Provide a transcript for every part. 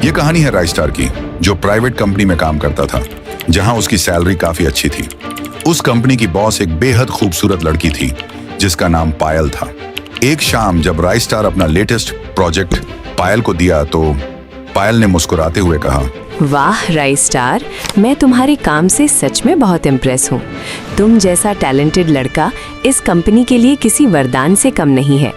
ये कहानी है राइस्टार की, जो प्राइवेट कंपनी में काम करता था, जहां उसकी सैलरी काफी अच्छी थी। उस कंपनी की बॉस एक बेहद खूबसूरत लड़की थी जिसका नाम पायल था। एक शाम जब राइस्टार अपना लेटेस्ट प्रोजेक्ट पायल को दिया तो पायल ने मुस्कुराते हुए कहा, वाह राइस्टार, मैं तुम्हारे काम से सच में बहुत इम्प्रेस हूँ। तुम जैसा टैलेंटेड लड़का इस कंपनी के लिए किसी वरदान से कम नहीं है।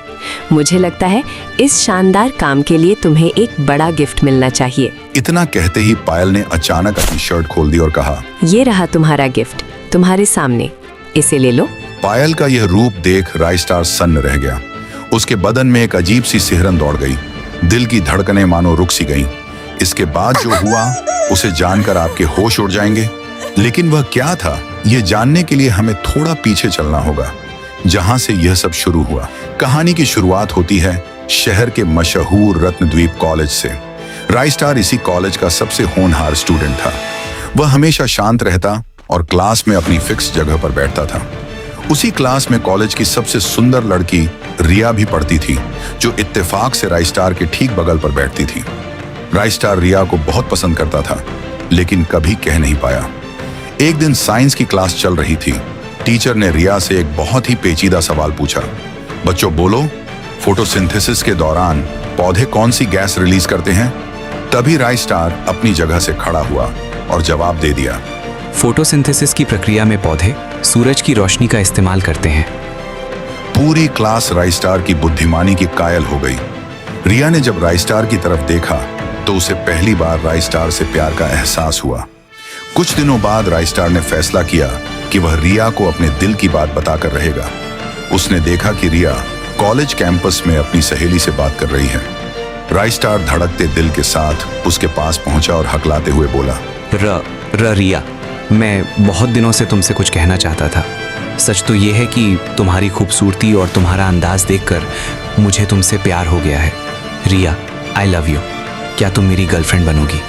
मुझे लगता है इस शानदार काम के लिए तुम्हें एक बड़ा गिफ्ट मिलना चाहिए। इतना कहते ही पायल ने अचानक अपनी शर्ट खोल दी और कहा, ये रहा तुम्हारा गिफ्ट, तुम्हारे सामने, इसे ले लो। पायल का यह रूप देख राइस्टार सन्न रह गया। उसके बदन में एक अजीब सी सिहरन दौड़ गई, दिल की धड़कनें मानो रुक सी गईं। इसके बाद जो हुआ उसे जानकर आपके होश उड़ जाएंगे, लेकिन वह क्या था ये जानने के लिए हमें थोड़ा पीछे चलना होगा, जहां से यह सब शुरू हुआ। कहानी की शुरुआत होती है शहर के मशहूर रत्नद्वीप कॉलेज से। राइस्टार इसी कॉलेज का सबसे होनहार स्टूडेंट था। वह हमेशा शांत रहता और क्लास में अपनी फिक्स जगह पर बैठता था। उसी क्लास में कॉलेज की सबसे सुंदर लड़की रिया भी पढ़ती थी, जो इत्तेफाक से राइस्टार के ठीक बगल पर बैठती थी। राइस्टार रिया को बहुत पसंद करता था, लेकिन कभी कह नहीं पाया। एक दिन साइंस की क्लास चल रही थी। टीचर ने रिया से एक बहुत ही पेचीदा सवाल पूछा, बच्चों बोलो, फोटोसिंथेसिस के दौरान पौधे कौन सी गैस रिलीज करते हैं? तभी राइस्टार अपनी जगह से खड़ा हुआ और जवाब दे दिया, फोटोसिंथेसिस की प्रक्रिया में पौधे सूरज की रोशनी का इस्तेमाल करते हैं। पूरी क्लास राइस्टार की बुद्धिमानी की कायल हो गई। रिया ने जब राइस्टार की तरफ देखा तो उसे पहली बार राइस्टार से प्यार का एहसास हुआ। कुछ दिनों बाद राइस्टार ने फैसला किया कि वह रिया को अपने दिल की बात बताकर रहेगा। उसने देखा कि रिया कॉलेज कैंपस में अपनी सहेली से बात कर रही है। राइस्टार धड़कते दिल के साथ उसके पास पहुंचा और हकलाते हुए बोला, रिया, मैं बहुत दिनों से तुमसे कुछ कहना चाहता था। सच तो ये है कि तुम्हारी खूबसूरती और तुम्हारा अंदाज देखकर मुझे तुमसे प्यार हो गया है। रिया, आई लव यू। क्या तुम मेरी गर्लफ्रेंड बनोगी?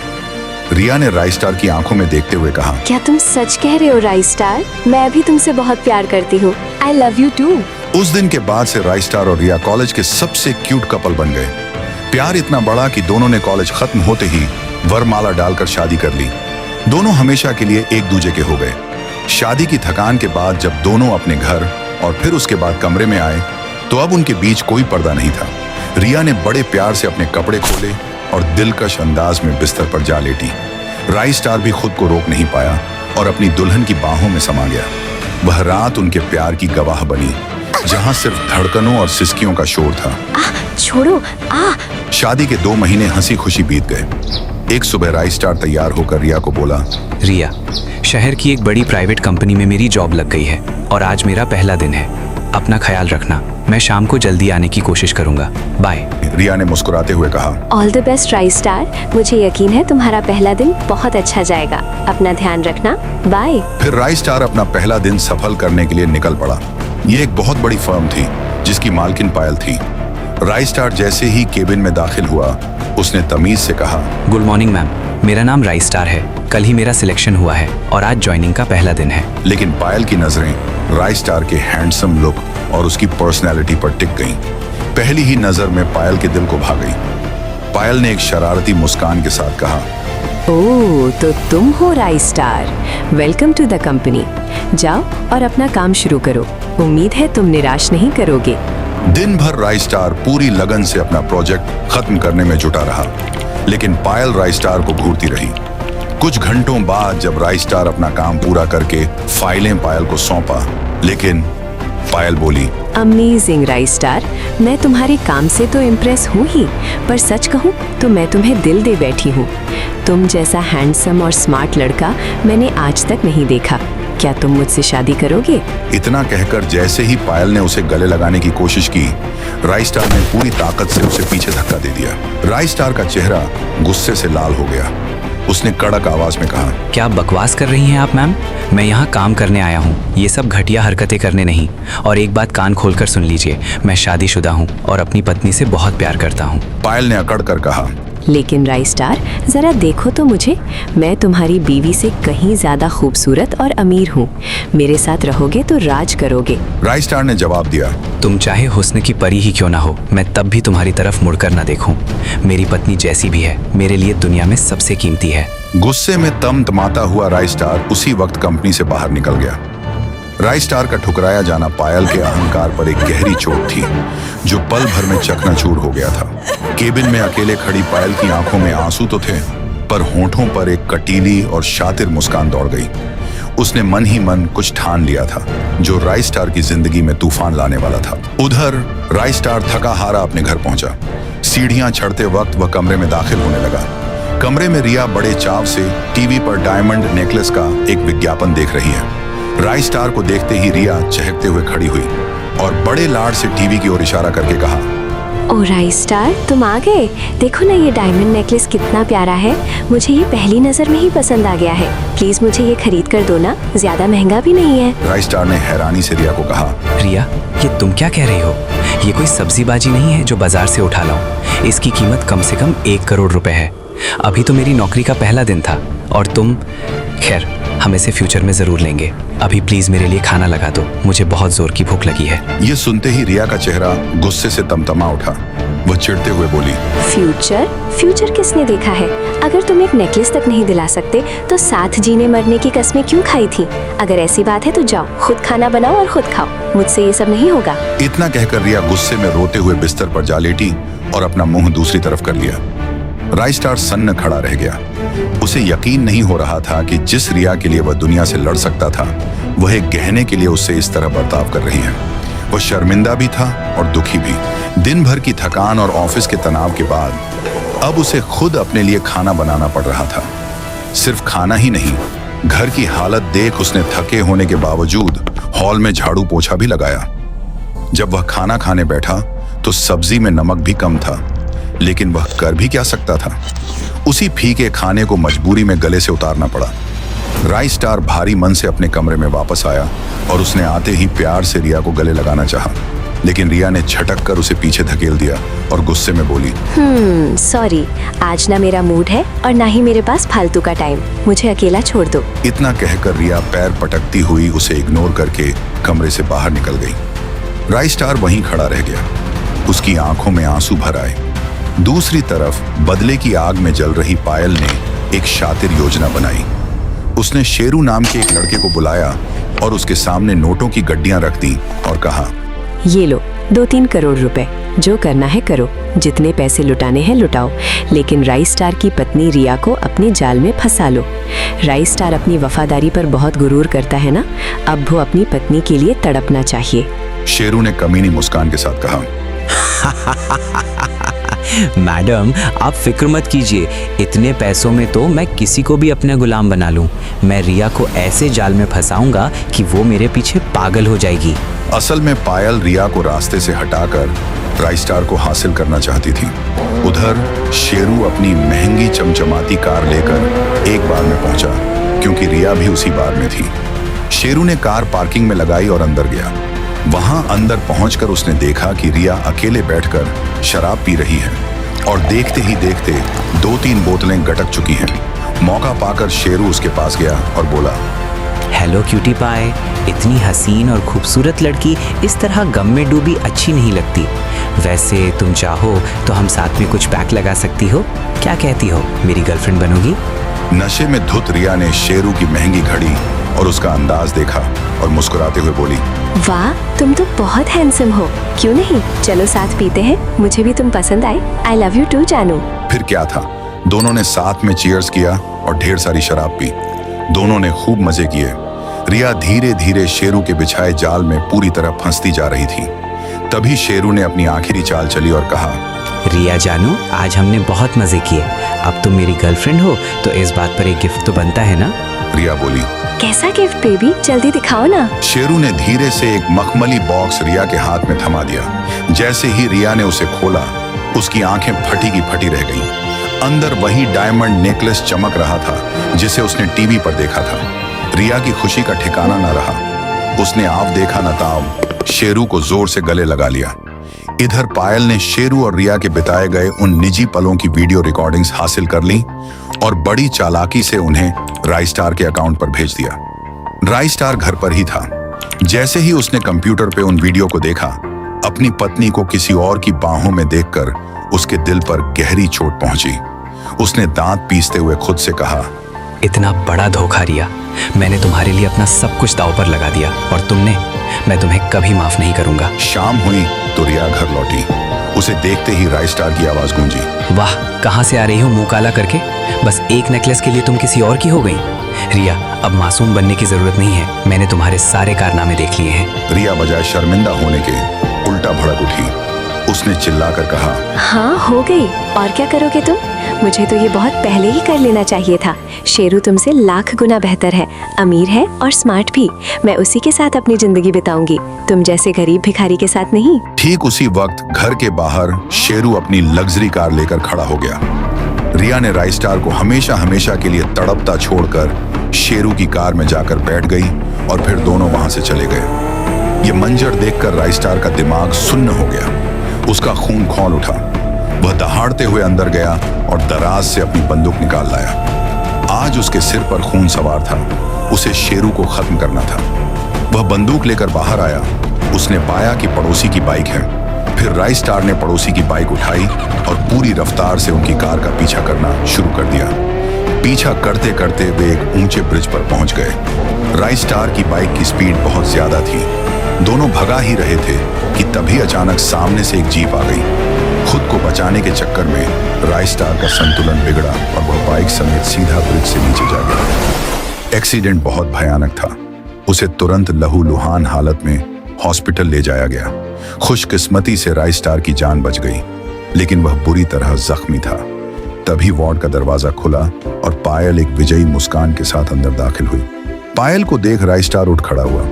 रिया ने राइस्टार की आंखों में देखते हुए कहा, क्या तुम सच कह रहे हो राइस्टार? मैं भी तुमसे बहुत प्यार करती हूँ। I love you too. उस दिन के बाद से राइस्टार और रिया कॉलेज के सबसे क्यूट कपल बन गए। प्यार इतना बड़ा कि दोनों ने कॉलेज खत्म होते ही वरमाला डालकर शादी कर ली। दोनों हमेशा के लिए एक दूजे के हो गए। शादी की थकान के बाद जब दोनों अपने घर और फिर उसके बाद कमरे में आए तो अब उनके बीच कोई पर्दा नहीं था। रिया ने बड़े प्यार से अपने कपड़े खोले और दिलकश अंदाज में बिस्तर पर जा लेटी। राइस्टार भी खुद को रोक नहीं पाया और अपनी दुल्हन की बाहों में समा गया। वह रात उनके प्यार की गवाह बनी, जहां सिर्फ धड़कनों और सिसकियों का शोर था। छोड़ो। शादी के 2 महीने हंसी खुशी बीत गए। एक सुबह राइस्टार तैयार होकर रिया को बोला, रिया, शहर की एक बड़ी प्राइवेट कंपनी में मेरी जॉब लग गई है और आज मेरा पहला दिन है। अपना ख्याल रखना। मैं शाम को जल्दी आने की कोशिश करूंगा। बाय। रिया ने मुस्कुराते हुए कहा, ऑल द बेस्ट राइस्टार। मुझे यकीन है तुम्हारा पहला दिन बहुत अच्छा जाएगा। अपना ध्यान रखना। बाय। फिर राइस्टार अपना पहला दिन सफल करने के लिए निकल पड़ा। ये एक बहुत बड़ी फर्म थी जिसकी मालकिन पायल थी। राइस्टार जैसे ही केबिन में दाखिल हुआ उसने तमीज से कहा, गुड मॉर्निंग मैम, मेरा नाम राइस्टार है। कल ही मेरा सिलेक्शन हुआ है और आज ज्वाइनिंग का पहला दिन है। लेकिन पायल की नजरें राइस्टार के हैंडसम लुक और उसकी पर्सनैलिटी पर टिक गईं। पहली ही नजर में पायल के दिल को भा गई। पायल ने एक शरारती मुस्कान के साथ कहा, ओह, तो तुम हो राइस्टार। Welcome to the company. जाओ और अपना काम शुरू करो। उम्मीद है तुम निराश नहीं करोगे। दिन भर राइस्टार पूरी लगन से अपना प्रोजेक्ट खत्म करने में जुटा रहा, लेकिन पायल राइस्टार को घूरती रही। कुछ घंटों बाद जब राइस्टार अपना काम पूरा करके फाइलें पायल को सौंपा, लेकिन पायल बोली, अमेजिंग राइस्टार, मैं तुम्हारे काम से तो इम्प्रेस हूँ ही, पर सच कहूँ तो मैं तुम्हें दिल दे बैठी हूँ। तुम जैसा हैंडसम और स्मार्ट लड़का मैंने आज तक नहीं देखा। क्या तुम मुझसे शादी करोगे? इतना कहकर जैसे ही पायल ने उसे गले लगाने की कोशिश की, राइस्टार ने पूरी ताकत से उसे पीछे धक्का दे दिया। राइस्टार का चेहरा गुस्से से लाल हो गया। उसने कड़क आवाज में कहा, क्या बकवास कर रही हैं आप मैम? मैं यहाँ काम करने आया हूँ, ये सब घटिया हरकतें करने नहीं। और एक बात कान खोलकर सुन लीजिए, मैं शादीशुदा हूँ और अपनी पत्नी से बहुत प्यार करता हूँ। पायल ने अकड़ कर कहा, लेकिन राई स्टार, जरा देखो तो मुझे, मैं तुम्हारी बीवी से कहीं ज्यादा खूबसूरत और अमीर हूँ। मेरे साथ रहोगे तो राज करोगे। राई स्टार ने जवाब दिया, तुम चाहे हुस्न की परी ही क्यों ना हो, मैं तब भी तुम्हारी तरफ मुड़कर ना देखूं। मेरी पत्नी जैसी भी है, मेरे लिए दुनिया में सबसे कीमती है। गुस्से में तमतमाता हुआ राई स्टार उसी वक्त कंपनी से बाहर निकल गया। राई स्टार का ठुकराया जाना पायल के अहंकार पर एक गहरी चोट थी, जो पल भर में चकनाचूर हो गया था। केबिन में अकेले खड़ी पायल की आंखों में आंसू तो थे, पर होठों पर एक कटीली और शातिर मुस्कान दौड़ गई। उसने मन ही मन कुछ ठान लिया था, जो राई स्टार की जिंदगी में तूफान लाने वाला था। उधर राई स्टार थका हारा अपने घर पहुंचा। सीढ़ियां चढ़ते वक्त वह कमरे में दाखिल होने लगा। कमरे में रिया बड़े चाव से टीवी पर डायमंड नेकलेस का एक विज्ञापन देख रही है। राई स्टार को देखते ही रिया चहकते हुए खड़ी हुई और बड़े लाड से टीवी की ओर इशारा करके कहा, ओ राई स्टार, तुम आ गए। देखो ना ये डायमंड नेकलेस कितना प्यारा है। मुझे ये पहली नजर में ही पसंद आ गया है। प्लीज मुझे ये खरीद कर दो ना, ज्यादा महंगा भी नहीं है। राई स्टार ने हैरानी से रिया को कहा, रिया, ये तुम क्या कह रही हो? ये कोई सब्जीबाजी नहीं है जो बाजार से उठा लाऊं। इसकी कीमत कम से कम 1 करोड़ रुपए है। अभी तो मेरी नौकरी का पहला दिन था और तुम, खैर हम इसे फ्यूचर में जरूर लेंगे। अभी प्लीज मेरे लिए खाना लगा दो, मुझे बहुत जोर की भूख लगी है। ये सुनते ही रिया का चेहरा गुस्से से तमतमा उठा। वह चिढ़ते हुए बोली, फ्यूचर? फ्यूचर किसने देखा है? अगर तुम एक नेकलेस तक नहीं दिला सकते तो साथ जीने मरने की कस्में क्यों खाई थी? अगर ऐसी बात है तो जाओ खुद खाना बनाओ और खुद खाओ, मुझसे ये सब नहीं होगा। इतना कहकर रिया गुस्से में रोते हुए बिस्तर पर जा लेटी और अपना मुंह दूसरी तरफ कर लिया। राई स्टार सन्न खड़ा रह गया। उसे यकीन नहीं हो रहा था कि जिस रिया के लिए वह दुनिया से लड़ सकता था, वह एक गहने के लिए उससे इस तरह बर्ताव कर रही है। वह शर्मिंदा भी था और दुखी भी। दिन भर की थकान और ऑफिस के तनाव के बाद अब उसे खुद अपने लिए खाना बनाना पड़ रहा था। सिर्फ खाना ही नहीं, घर की हालत देख उसने थके होने के बावजूद हॉल में झाड़ू पोछा भी लगाया। जब वह खाना खाने बैठा तो सब्जी में नमक भी कम था, लेकिन वह कर भी क्या सकता था। उसी फीके खाने को मजबूरी में गले से उतारना पड़ा। राई स्टार भारी मन से अपने कमरे में वापस आया और उसने आते ही प्यार से रिया को गले लगाना चाहा, लेकिन रिया ने झटक कर उसे पीछे धकेल दिया और गुस्से में बोली, सॉरी, आज ना मेरा मूड है और ना ही मेरे पास फालतू का टाइम। मुझे अकेला छोड़ दो। इतना कहकर रिया पैर पटकती हुई उसे इग्नोर करके कमरे से बाहर निकल गई। राई स्टार वहीं खड़ा रह गया। उसकी आंखों में आंसू भर आए। दूसरी तरफ बदले की आग में जल रही पायल ने एक शातिर योजना बनाई। उसने शेरू नाम के एक लड़के को बुलाया और उसके सामने नोटों की गड्डियां रख दी और कहा, ये लो 2-3 करोड़ रुपए, जो करना है करो, जितने पैसे लुटाने हैं लुटाओ, लेकिन राई स्टार की पत्नी रिया को अपने जाल में फंसा लो। राई स्टार अपनी वफादारी पर बहुत गुरूर करता है ना, अब वो अपनी पत्नी के लिए तड़पना चाहिए। शेरू ने कमीनी मुस्कान के साथ कहा, मैडम आप फिक्र मत कीजिए, इतने पैसों में तो मैं किसी को भी अपना गुलाम बना लूं। मैं रिया को ऐसे जाल में फंसाऊंगा कि वो मेरे पीछे पागल हो जाएगी। असल में पायल रिया को रास्ते से हटाकर राई स्टार को हासिल करना चाहती थी। उधर शेरू अपनी महंगी चमचमाती कार लेकर एक बार में पहुंचा, क्योंकि रिया भी उसी बार में थी। शेरू ने कार पार्किंग में लगाई और अंदर गया। वहां अंदर पहुंचकर उसने देखा कि रिया अकेले बैठकर शराब पी रही है और देखते ही देखते 2-3 बोतलें गटक चुकी हैं। मौका पाकर शेरू उसके पास गया और बोला, हेलो क्यूटी पाए, इतनी हसीन और खूबसूरत लड़की इस तरह गम में डूबी अच्छी नहीं लगती। वैसे तुम चाहो तो हम साथ में पैक पैक लगा सकती हो, क्या कहती हो, मेरी गर्लफ्रेंड बनोगी? नशे में धुत रिया ने शेरू की महंगी घड़ी और उसका अंदाज देखा और मुस्कुराते हुए बोली, वाह, तुम तो बहुत हैंडसम हो, क्यों नहीं चलो साथ पीते हैं, मुझे भी तुम पसंद आए। आई लव यू टू जानू। फिर क्या था, दोनों ने साथ में चीयर्स किया और ढेर सारी शराब पी। दोनों ने खूब मजे किए। रिया धीरे धीरे शेरू के बिछाए जाल में पूरी तरह फंसती जा रही थी। तभी शेरू ने अपनी आखिरी चाल चली और कहा, रिया जानू, आज हमने बहुत मजे किए, अब तुम मेरी गर्लफ्रेंड हो तो इस बात पर एक गिफ्ट तो बनता है ना? रिया बोली, कैसा गिफ्ट बेबी, जल्दी दिखाओ ना। शेरू ने धीरे से एक मखमली बॉक्स रिया के हाथ में थमा दिया। जैसे ही रिया ने उसे खोला, उसकी आंखें फटी की फटी रह गईं। अंदर वही डायमंड नेकलेस चमक रहा था जिसे उसने टीवी पर देखा था। रिया की खुशी का ठिकाना न रहा। उसने आप देखा न ताब शेरू को जोर से गले लगा लिया। इधर पायल ने शेरू और रिया के बिताए गए उन निजी पलों की वीडियो रिकॉर्डिंग्स हासिल कर ली और बड़ी चालाकी से उन्हें राइस्टार के अकाउंट पर भेज दिया। राइस्टार घर पर ही था। जैसे ही उसने कंप्यूटर पे उन वीडियो को देखा, अपनी पत्नी को किसी और की बाहों में देखकर उसके दिल पर गहरी चोट पहुंची। उसने दांत पीसते हुए खुद से कहा, इतना बड़ा धोखा रिया, मैंने तुम्हारे लिए अपना सब कुछ दांव पर लगा दिया और मैं तुम्हें कभी माफ नहीं करूंगा। शाम हुई तो रिया घर लौटी। उसे देखते ही राइस्टार की आवाज गूंजी, वाह, कहाँ से आ रही हो मुंह काला करके? बस एक नेकलेस के लिए तुम किसी और की हो गई। रिया, अब मासूम बनने की जरूरत नहीं है, मैंने तुम्हारे सारे कारनामे देख लिए हैं। रिया बजाय शर्मिंदा होने के उल्टा भड़क उठी। उसने चिल्लाकर कहा, हाँ हो गई, और क्या करोगे तुम? मुझे तो ये बहुत पहले ही कर लेना चाहिए था। शेरू तुमसे लाख गुना बेहतर है, अमीर है और स्मार्ट भी। मैं उसी के साथ अपनी जिंदगी बिताऊंगी, तुम जैसे गरीब भिखारी के साथ नहीं। ठीक उसी वक्त घर के बाहर शेरू अपनी लग्जरी कार लेकर खड़ा हो गया। रिया ने राइस्टार को हमेशा हमेशा के लिए तड़पता छोड़कर शेरू की कार में जाकर बैठ गई और फिर दोनों वहां से चले गए। ये मंजर देखकर राइस्टार का दिमाग सुन्न हो गया। उसका खून खौल उठा। वह दहाड़ते हुए अंदर गया और दराज से अपनी बंदूक निकाल लाया। आज उसके सिर पर खून सवार था। उसे शेरू को खत्म करना था। वह बंदूक लेकर बाहर आया। उसने पाया कि पड़ोसी की बाइक है। फिर राइस्टार ने पड़ोसी की बाइक उठाई और पूरी रफ्तार से उनकी कार का पीछा करना शुरू कर दिया। पीछा करते करते वे एक ऊंचे ब्रिज पर पहुंच गए। राइस्टार की बाइक की स्पीड बहुत ज्यादा थी। दोनों भगा ही रहे थे कि तभी अचानक सामने से एक जीप आ गई। खुद को बचाने के चक्कर में राइस्टार का संतुलन बिगड़ा और वह बाइक समेत सीधा ब्रिज से नीचे जा गया। एक्सीडेंट बहुत भयानक था। उसे तुरंत लहूलुहान हालत में हॉस्पिटल ले जाया गया। खुशकिस्मती से राइस्टार की जान बच गई, लेकिन वह बुरी तरह जख्मी था। तभी वार्ड का दरवाजा खुला और पायल एक विजयी मुस्कान के साथ अंदर दाखिल हुई। पायल को देख राइस्टार उठ खड़ा हुआ।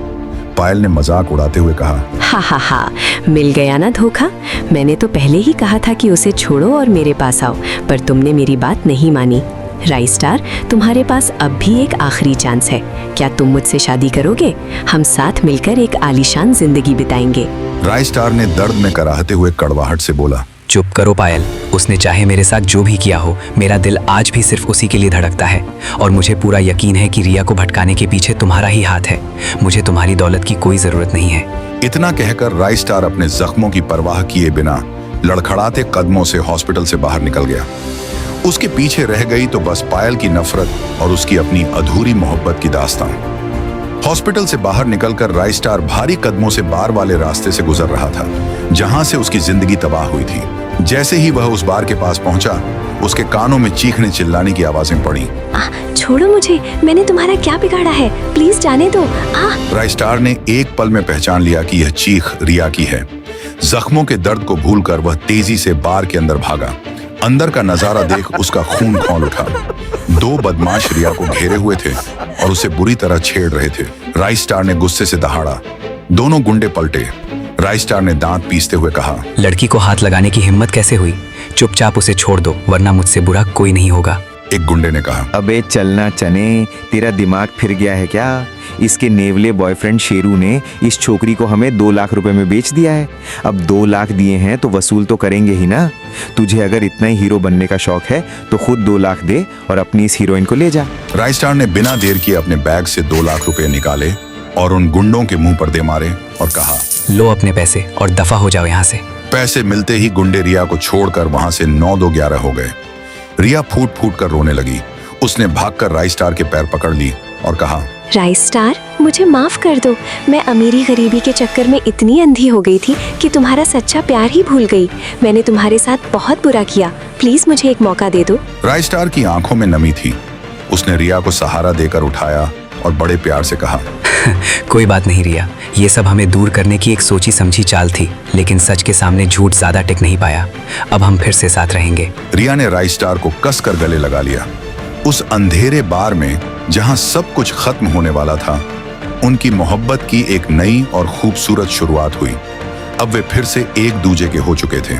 पायल ने मजाक उड़ाते हुए कहा, हा हा हा, मिल गया ना धोखा। मैंने तो पहले ही कहा था कि उसे छोड़ो और मेरे पास आओ, पर तुमने मेरी बात नहीं मानी। राइस्टार, तुम्हारे पास अब भी एक आखिरी चांस है। क्या तुम मुझसे शादी करोगे? हम साथ मिलकर एक आलीशान जिंदगी बिताएंगे। राइस्टार ने दर्द में कराहते हुए कड़वाहट से बोला, चुप करो पायल, उसने चाहे मेरे साथ जो भी किया हो, मेरा दिल आज भी सिर्फ उसी के लिए धड़कता है और मुझे पूरा यकीन है कि रिया को भटकाने के पीछे तुम्हारा ही हाथ है। मुझे तुम्हारी दौलत की कोई जरूरत नहीं है। इतना कहकर राइस्टार अपने जख्मों की परवाह किए बिना लड़खड़ाते कदमों से हॉस्पिटल से बाहर निकल गया। उसके पीछे रह गई तो बस पायल की नफरत और उसकी अपनी अधूरी मोहब्बत की दास्तान। हॉस्पिटल से बाहर निकलकर राइस्टार भारी कदमों से बार वाले रास्ते से गुजर रहा था, जहां से उसकी जिंदगी तबाह हुई थी। जैसे ही वह उस बार के पास पहुंचा, उसके कानों में चीखने चिल्लाने की आवाजें पड़ी। छोड़ो मुझे, मैंने तुम्हारा क्या बिगाड़ा है? प्लीज जाने दो। राइस्टार ने एक पल में पहचान लिया कि यह चीख रिया की है। जख्मों के दर्द को भूलकर वह तेजी से बार के अंदर भागा। अंदर का नजारा देख उसका खून खौल उठा। दो बदमाश रिया को घेरे हुए थे और उसे बुरी तरह छेड़ रहे थे। राइस्टार ने गुस्से से दहाड़ा। दोनों गुंडे पलटे। राइस्टार ने दांत पीसते हुए कहा, लड़की को हाथ लगाने की हिम्मत कैसे हुई? चुपचाप उसे छोड़ दो, वरना मुझसे बुरा कोई नहीं होगा। एक गुंडे ने कहा, अबे चलना चने, तेरा दिमाग फिर गया है क्या? इसके नेवले बॉयफ्रेंड शेरू ने इस छोकरी को हमें 2 लाख रुपए में बेच दिया है। अब 2 लाख दिए हैं तो वसूल तो करेंगे ही ना। तुझे अगर इतना ही हीरो बनने का शौक है तो खुद 2 लाख दे और अपनी इस हीरोइन को ले जा। राइस्टार ने बिना देर किए अपने बैग से 2 लाख रुपए निकाले और उन गुंडों के मुंह पर दे मारे और कहा, लो अपने पैसे और दफा हो जाओ यहाँ से। पैसे मिलते ही गुंडे रिया को छोड़कर वहां से 9-2-11 हो गए। रिया फूट फूट कर रोने लगी। उसने भागकर राइस्टार के पैर पकड़ ली और कहा, राइस्टार, मुझे माफ कर दो। मैं अमीरी गरीबी के चक्कर में इतनी अंधी हो गई थी कि तुम्हारा सच्चा प्यार ही भूल गई। मैंने तुम्हारे साथ बहुत बुरा किया, प्लीज मुझे एक मौका दे दो। राइस्टार की आंखों में नमी थी। उसने रिया को सहारा देकर उठाया और बड़े प्यार से कहा, कोई बात नहीं रिया, ये सब हमें दूर करने की एक सोची समझी चाल थी, लेकिन सच के सामने झूठ ज्यादा टिक नहीं पाया। अब हम फिर से साथ रहेंगे। रिया ने राइस्टार को कसकर गले लगा लिया। उस अंधेरे बार में जहां सब कुछ खत्म होने वाला था, उनकी मोहब्बत की एक नई और खूबसूरत शुरुआत हुई। अब वे फिर से एक दूजे के हो चुके थे।